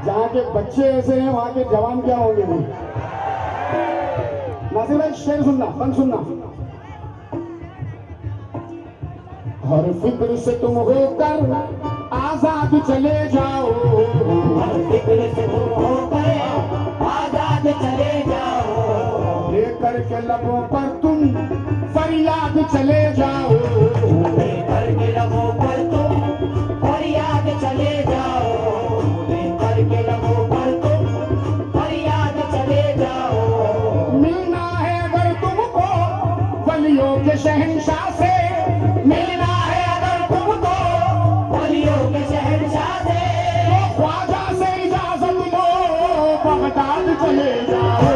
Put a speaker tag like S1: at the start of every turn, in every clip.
S1: जहाँ के बच्चे ऐसे हैं वहाँ के जवान क्या होंगे भाई। नासिर भाई शेर सुनना, बंद सुनना। हर फिक्र से तुम होकर आजाद चले जाओ,
S2: हर फिक्र से तुम होकर आजाद चले जाओ,
S1: लेकर के लबों पर तुम फरियाद चले जाओ,
S2: लेकर के लबों पर तुम फरियाद चले जाओ, लेकर के लबों पर तुम फरियाद चले जाओ।
S1: मिलना है अगर तुमको वलियों के शहंशाह से,
S2: मिलना है अगर तुमको वलियों के शहंशाह से,
S1: तो ख्वाजा से इजाजत लो बगदाद चले जाओ।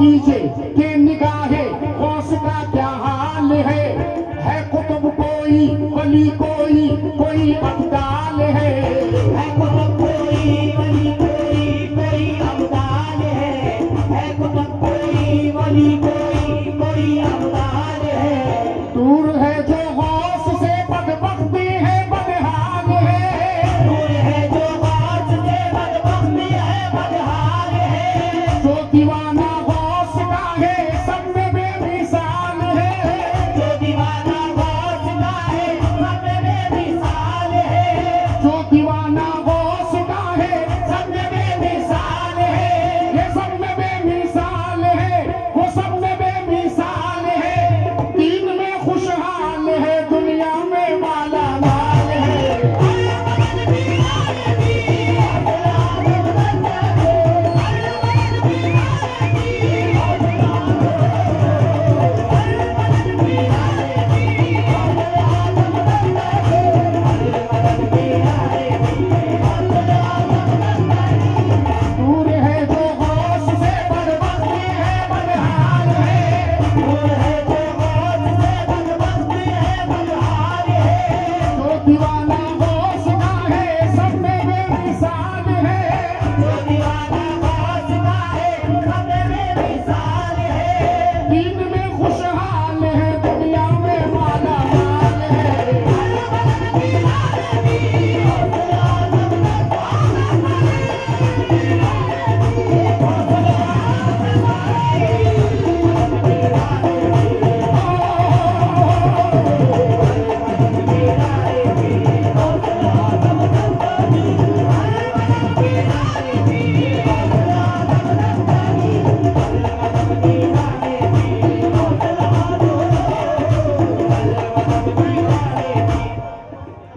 S1: कीजे के निगाहे गौस का क्या हाल है कुतुब कोई वली कोई अब्दाल है
S2: कुतुब कोई वली कोई अब्दाल है कुतुब कोई वली कोई अब्दाल है।
S1: दूर है जो गौस से बदबख्ती है बदहाल है
S2: दूर है जो गौस से बदबख्ती है बदहाल है।
S1: जो दीवाना गौस का है सब में बेमिसाल है
S2: जो दीवाना गौस का है सब में बेमिसाल है।
S1: जो दीवाना गौस का है सब में बेमिसाल है ये सब में बेमिसाल है वो सब में बेमिसाल है दीन में खुशहाल है दुनिया में माला माल है दूर है जो गौस से बदबख्ती है बदहाल है
S2: दूर है जो गौस से बदबख्ती है बदहाल है।
S1: जो दीवाना गौस का है सब में बेमिसाल है
S2: जो दीवाना गौस का है सब में बेमिसाल है।
S1: दीन में खुशहाल है दुनिया में माला माल है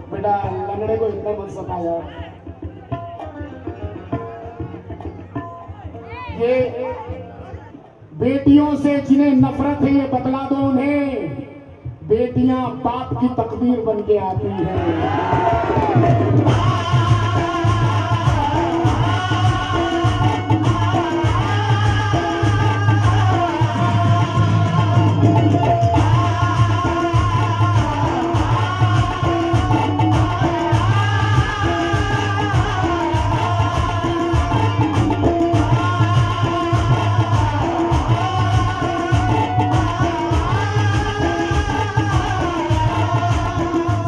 S1: बेटा लंगड़े को इतना मत सताया ये बेटियों से जिन्हें नफरत है ये बतला दो उन्हें बेटियां बाप की तकदीर बन के आती हैं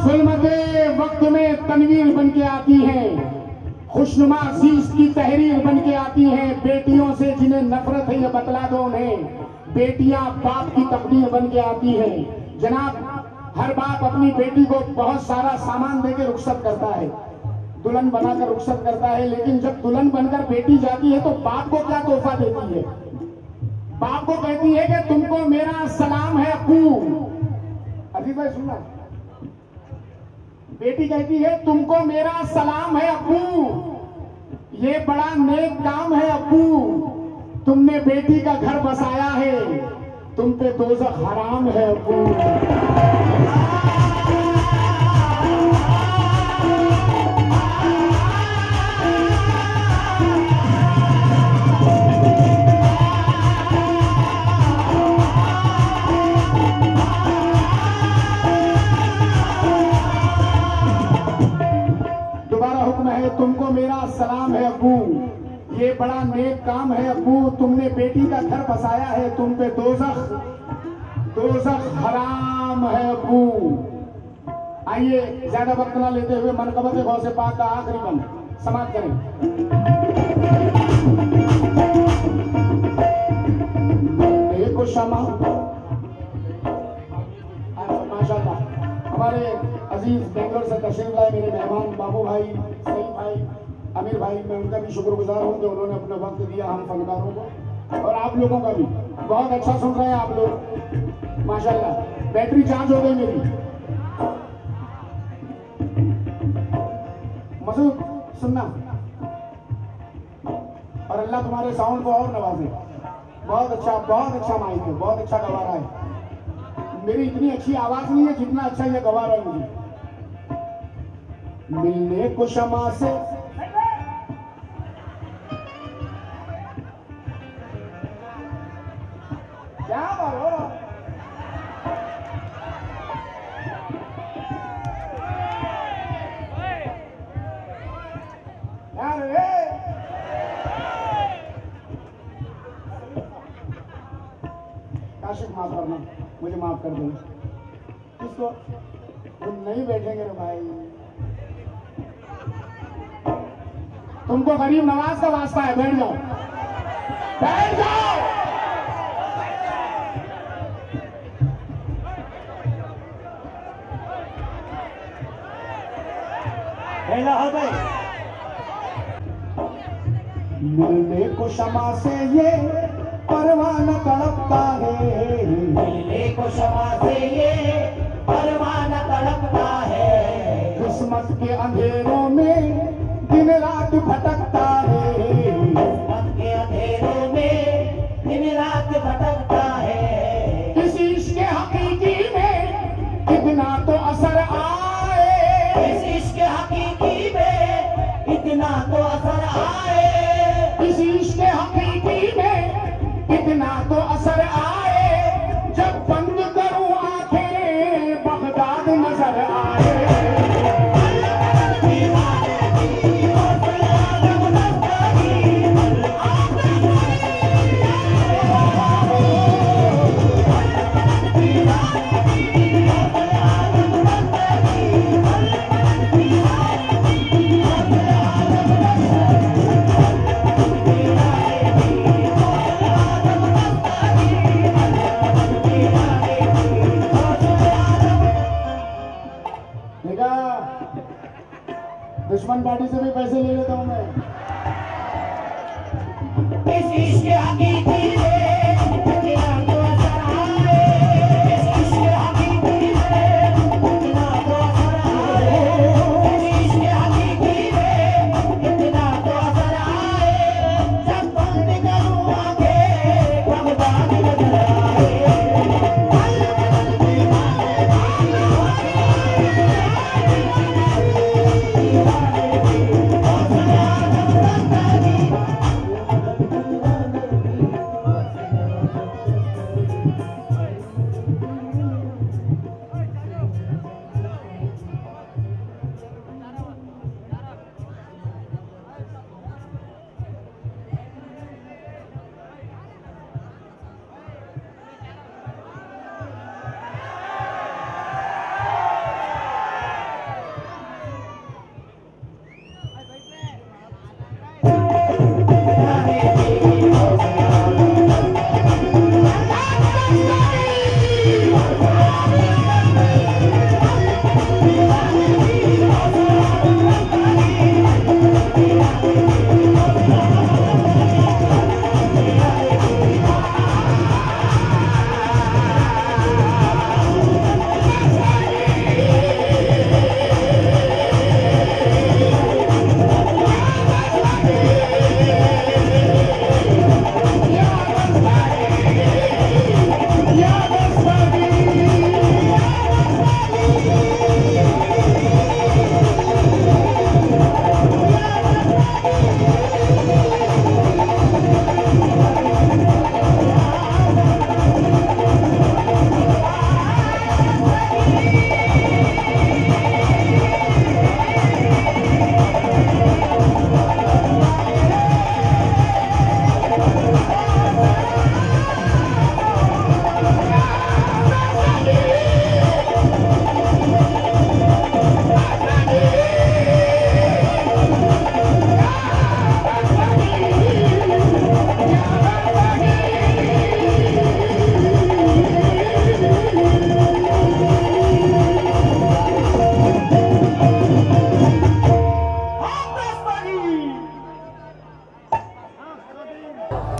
S1: जुल्मते वक्त में तनवीर बन के आती है खुशनुमा अजीज की तहरीर बन के आती है बेटियों से जिन्हें नफरत है ये बतला दो उन्हें बेटियां बाप की तकदीर बन के आती है। जनाब हर बाप अपनी बेटी को बहुत सारा सामान देकर रुखसत करता है दुल्हन बनाकर रुखसत करता है लेकिन जब दुल्हन बनकर बेटी जाती है तो बाप को क्या तोहफा देती है बाप को कहती है कि तुमको मेरा सलाम है अब्बू अजीज भाई सुनना बेटी कहती है तुमको मेरा सलाम है अब्बू ये बड़ा नेक काम है अब्बू तुमने बेटी का घर बसाया है तुम पे दोज़ख हराम है अब्बू दोबारा हुक्म है तुमको मेरा सलाम है अब्बू ये बड़ा नेक काम है अब्बू तुमने बेटी का घर बसाया है तुम पे दोज़ख हराम है अब्बू। आइए ज्यादा वक्त ना लेते हुए मनकबत गौसे पाक का आखिरी बंद समाप्त करें। एक शमा माशाल्लाह हमारे अजीज बेंगलोर से तशरीफ लाए मेरे मेहमान बाबू भाई सईद भाई अमीर भाई मैं उनका भी शुक्रगुजार हूँ कि उन्होंने अपना वक्त दिया हम फनकारों को और आप लोगों का भी बहुत अच्छा सुन रहे हैं आप लोग माशाल्लाह बैटरी चार्ज हो गई मेरी मसूद सुनना और अल्लाह तुम्हारे साउंड को और नवाजे बहुत अच्छा माइक है बहुत अच्छा गवा रहा है मेरी इतनी अच्छी आवाज नहीं है जितना अच्छा ये गवा रहा है मुझे मिलने को शमा से आशिक माफ करना, मुझे माफ कर देना। किसको? तुम नहीं बैठेंगे रे भाई, तुमको गरीब नवाज का वास्ता है, बैठ जाओ, बैठ जाओ। मिलने को क्षमा से ये परवाना तड़पता है,
S2: मिलने को क्षमा से ये परवाना तड़पता है।
S1: किस्मत के अंधेरों में दिन रात भटकता है,
S2: किस्मत के अंधेरों में दिन रात भटकता है।
S1: इस इश्क़ हकीकी में इतना तो असर आए,
S2: इस इश्क़ हकीकी में इतना तो असर आए,
S1: इस इश्क़ हकीकी में इतना तो असर आए। जब बंद करूं आंखें बगदाद नजर आए। दुश्मन पार्टी से भी पैसे ले लेता हूं मैं।
S2: इस इश्क़ हकीकी में इतना तो असर आए, इस इश्क़ हकीकी में इतना तो असर आए, इस इश्क़ हकीकी में इतना तो असर आए। जब बंद करूं आंखें बगदाद नजर आए।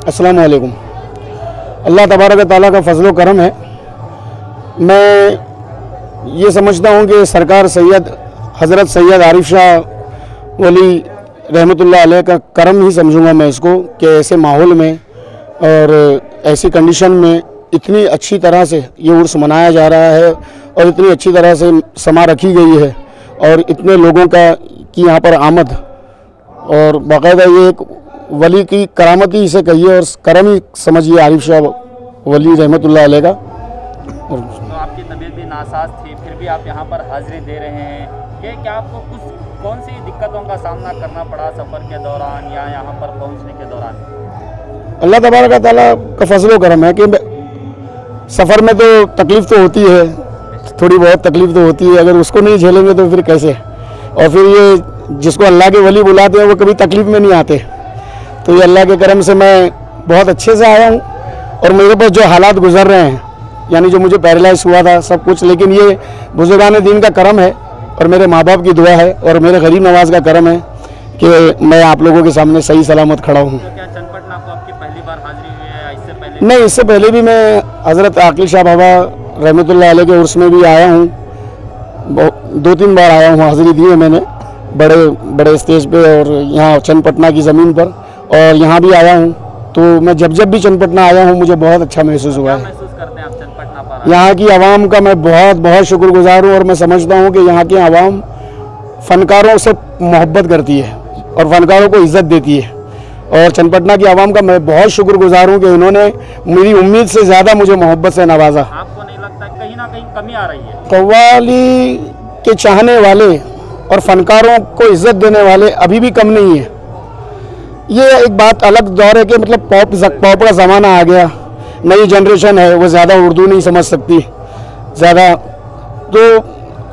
S1: अस्सलाम वालेकुम। अल्लाह तबारक ताला का फजल करम है। मैं ये समझता हूँ कि सरकार सैयद हज़रत सैयद आरिफ शाह वली रहमतुल्लाह अलैह का करम ही समझूंगा मैं इसको, कि ऐसे माहौल में और ऐसी कंडीशन में इतनी अच्छी तरह से ये उर्स मनाया जा रहा है और इतनी अच्छी तरह से समा रखी गई है और इतने लोगों की यहाँ पर आमद, और बाकायदा ये एक वली की करामत ही इसे कहिए और करम ही समझिए आरिफ शाह वली रहमतुल्लाह अलैह का।
S3: तो आपकी तबीयत भी नासाज थी, फिर भी आप यहाँ पर हाजिरी दे रहे हैं कि क्या आपको कौन सी दिक्कतों का सामना करना पड़ा सफ़र के दौरान या यहाँ पर पहुँचने के दौरान?
S1: अल्लाह तबारक ताला का फजल करम है कि
S4: सफ़र में तो तकलीफ़ तो होती है, थोड़ी बहुत तकलीफ़ तो होती है, अगर उसको नहीं झेलेंगे तो फिर कैसे। और फिर ये जिसको अल्लाह के वली बुलाते हैं वो कभी तकलीफ़ में नहीं आते। तो ये अल्लाह के करम से मैं बहुत अच्छे से आया हूँ। और मेरे पास जो हालात गुजर रहे हैं, यानी जो मुझे पैरालाइज हुआ था सब कुछ, लेकिन ये बुजुर्गान दीन का करम है और मेरे माँ बाप की दुआ है और मेरे गरीब नवाज का करम है कि मैं आप लोगों के सामने सही सलामत खड़ा हूँ।
S3: तो क्या चनपटना को आपकी पहली बार हाजिरी हुई है या इससे पहले?
S4: नहीं, इससे पहले भी मैं हज़रत आकिल शाह बाबा रहमतुल्लाह अलैह के उर्स में भी आया हूँ, 2-3 बार आया हूँ, हाजिरी दी है मैंने बड़े बड़े स्टेज पे और यहाँ चनपटना की ज़मीन पर, और यहाँ भी आया हूँ। तो मैं जब भी चनपटना आया हूँ मुझे बहुत अच्छा महसूस हुआ है।
S3: महसूस करते हैं आप चनपटना पर?
S4: यहाँ की आवाम का मैं बहुत शुक्रगुजार हूँ और मैं समझता हूँ कि यहाँ की आवाम फ़नकारों से मोहब्बत करती है और फ़नकारों को इज़्ज़त देती है। और चनपटना की आवाम का मैं बहुत शुक्रगुजार हूँ कि इन्होंने मेरी उम्मीद से ज़्यादा मुझे मोहब्बत से नवाजा।
S3: आपको नहीं लगता कहीं ना कहीं कमी आ रही है?
S4: कव्वाली के चाहने वाले और फ़नकारों को इज़्ज़त देने वाले अभी भी कम नहीं है। ये एक बात अलग दौर है कि मतलब पॉप का ज़माना आ गया, नई जनरेशन है, वो ज़्यादा उर्दू नहीं समझ सकती ज़्यादा, तो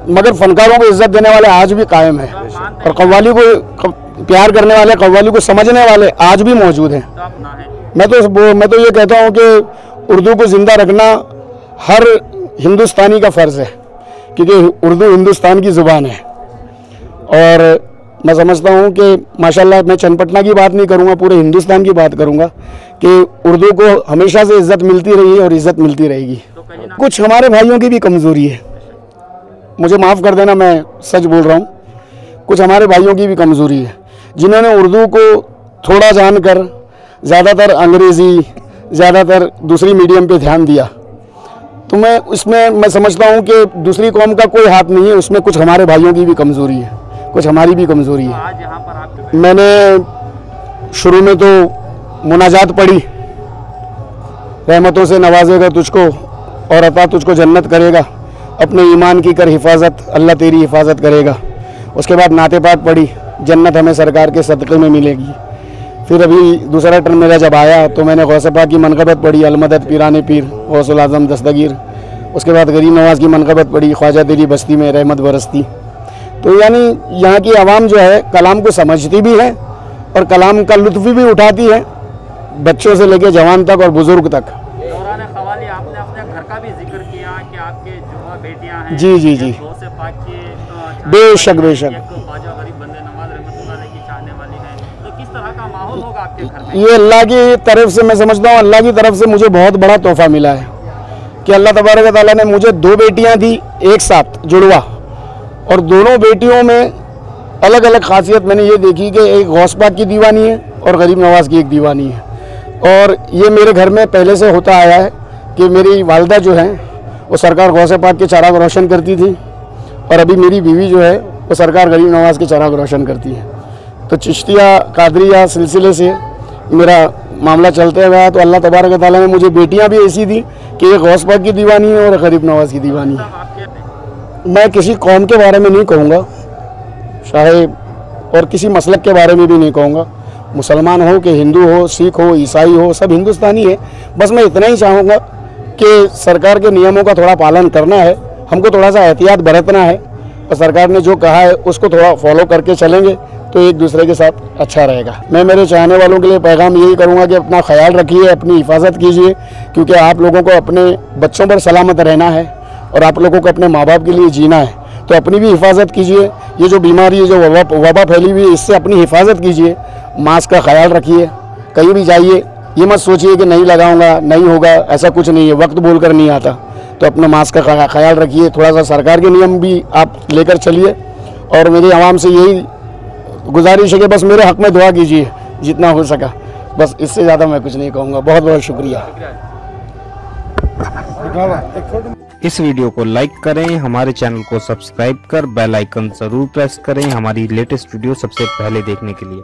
S4: मगर फ़नकारों को इज़्ज़त देने वाले आज भी कायम है और कव्वाली को प्यार करने वाले, कव्वाली को समझने वाले आज भी मौजूद हैं।
S3: तो आप ना है?
S4: मैं तो ये कहता हूँ कि उर्दू को ज़िंदा रखना हर हिंदुस्तानी का फ़र्ज़ है, क्योंकि उर्दू हिंदुस्तान की ज़ुबान है। और मैं समझता हूँ कि माशाल्लाह, मैं चनपटना की बात नहीं करूँगा, पूरे हिंदुस्तान की बात करूँगा कि उर्दू को हमेशा से इज़्ज़त मिलती रही है और इज़्ज़त मिलती रहेगी। कुछ हमारे भाइयों की भी कमज़ोरी है, मुझे माफ़ कर देना, मैं सच बोल रहा हूँ, कुछ हमारे भाइयों की भी कमज़ोरी है जिन्होंने उर्दू को थोड़ा जानकर ज़्यादातर अंग्रेज़ी, ज़्यादातर दूसरी मीडियम पे ध्यान दिया। तो मैं समझता हूँ कि दूसरी कौम का कोई हाथ नहीं है, उसमें कुछ हमारे भाइयों की भी कमज़ोरी है, कुछ हमारी भी कमज़ोरी है।
S3: आज यहाँ पर आपके
S4: मैंने शुरू में तो मुनाजात पढ़ी, रहमतों से नवाजेगा तुझको और अता तुझको जन्नत करेगा, अपने ईमान की कर हिफाजत, अल्लाह तेरी हिफाजत करेगा। उसके बाद नाते पाक पढ़ी, जन्नत हमें सरकार के सदक़े में मिलेगी। फिर अभी दूसरा टर्म मेरा जब आया तो मैंने गौसे पाक की मनक़बत पढ़ी, अलमदद पीराने पीर गौसुल आज़म दस्तगीर। उसके बाद गरीब नवाज की मनक़बत पढ़ी, ख्वाजा तेरी बस्ती में रहमत बरसती। तो यानी यहाँ की आवाम जो है कलाम को समझती भी है और कलाम का लुत्फ़ भी उठाती है, बच्चों से लेकर जवान तक और बुज़ुर्ग तक।
S3: दौरान क़वाली आपने अपने घर का भी जिक्र किया कि आपके जुआ बेटियां हैं।
S4: जी जी जी,
S3: गौसे पाक की
S4: बेशक बेशक।
S3: ख्वाजा गरीब बंदे नवाज रहमतुल्लाह अलैह की चाहने वाली हैं, तो किस तरह का माहौल होगा आपके घर में?
S4: ये अल्लाह की तरफ से, मैं समझता हूँ अल्लाह की तरफ से मुझे बहुत बड़ा तोहफ़ा मिला है कि अल्लाह तबारक व तआला ने मुझे 2 बेटियाँ दी एक साथ जुड़वा, और दोनों बेटियों में अलग अलग खासियत मैंने ये देखी कि एक गौस पाक की दीवानी है और गरीब नवाज की एक दीवानी है। और ये मेरे घर में पहले से होता आया है कि मेरी वालदा जो है वो सरकार गौसे पाक के चराग रोशन करती थी, और अभी मेरी बीवी जो है वो सरकार गरीब नवाज के चराग रोशन करती है। तो चिश्तिया कादरिया सिलसिले से मेरा मामला चलते हुआ, तो अल्लाह तबारक व तआला ने मुझे बेटियां भी ऐसी दी कि एक गौस पाक की दीवानी है और गरीब नवाज की दीवानी है। मैं किसी कौम के बारे में नहीं कहूँगा, चाहे और किसी मसलक के बारे में भी नहीं कहूँगा, मुसलमान हो कि हिंदू हो, सिख हो, ईसाई हो, सब हिंदुस्तानी है। बस मैं इतना ही चाहूँगा कि सरकार के नियमों का थोड़ा पालन करना है, हमको थोड़ा सा एहतियात बरतना है, और सरकार ने जो कहा है उसको थोड़ा फॉलो करके चलेंगे तो एक दूसरे के साथ अच्छा रहेगा। मैं मेरे चाहने वालों के लिए पैगाम यही करूँगा कि अपना ख्याल रखिए, अपनी हिफाजत कीजिए, क्योंकि आप लोगों को अपने बच्चों पर सलामत रहना है और आप लोगों को अपने माँ बाप के लिए जीना है। तो अपनी भी हिफाजत कीजिए, ये जो बीमारी है, जो वबा फैली हुई है, इससे अपनी हिफाजत कीजिए, मास्क का ख्याल रखिए, कहीं भी जाइए ये मत सोचिए कि नहीं लगाऊंगा नहीं होगा, ऐसा कुछ नहीं है, वक्त बोलकर नहीं आता। तो अपने मास्क का ख्याल रखिए, थोड़ा सा सरकार के नियम भी आप लेकर चलिए, और मेरी आवाम से यही गुजारिश है कि बस मेरे हक़ में दुआ कीजिए जितना हो सका, बस इससे ज़्यादा मैं कुछ नहीं कहूँगा। बहुत बहुत शुक्रिया।
S5: इस वीडियो को लाइक करें, हमारे चैनल को सब्सक्राइब कर बेल आइकन जरूर प्रेस करें हमारी लेटेस्ट वीडियो सबसे पहले देखने के लिए।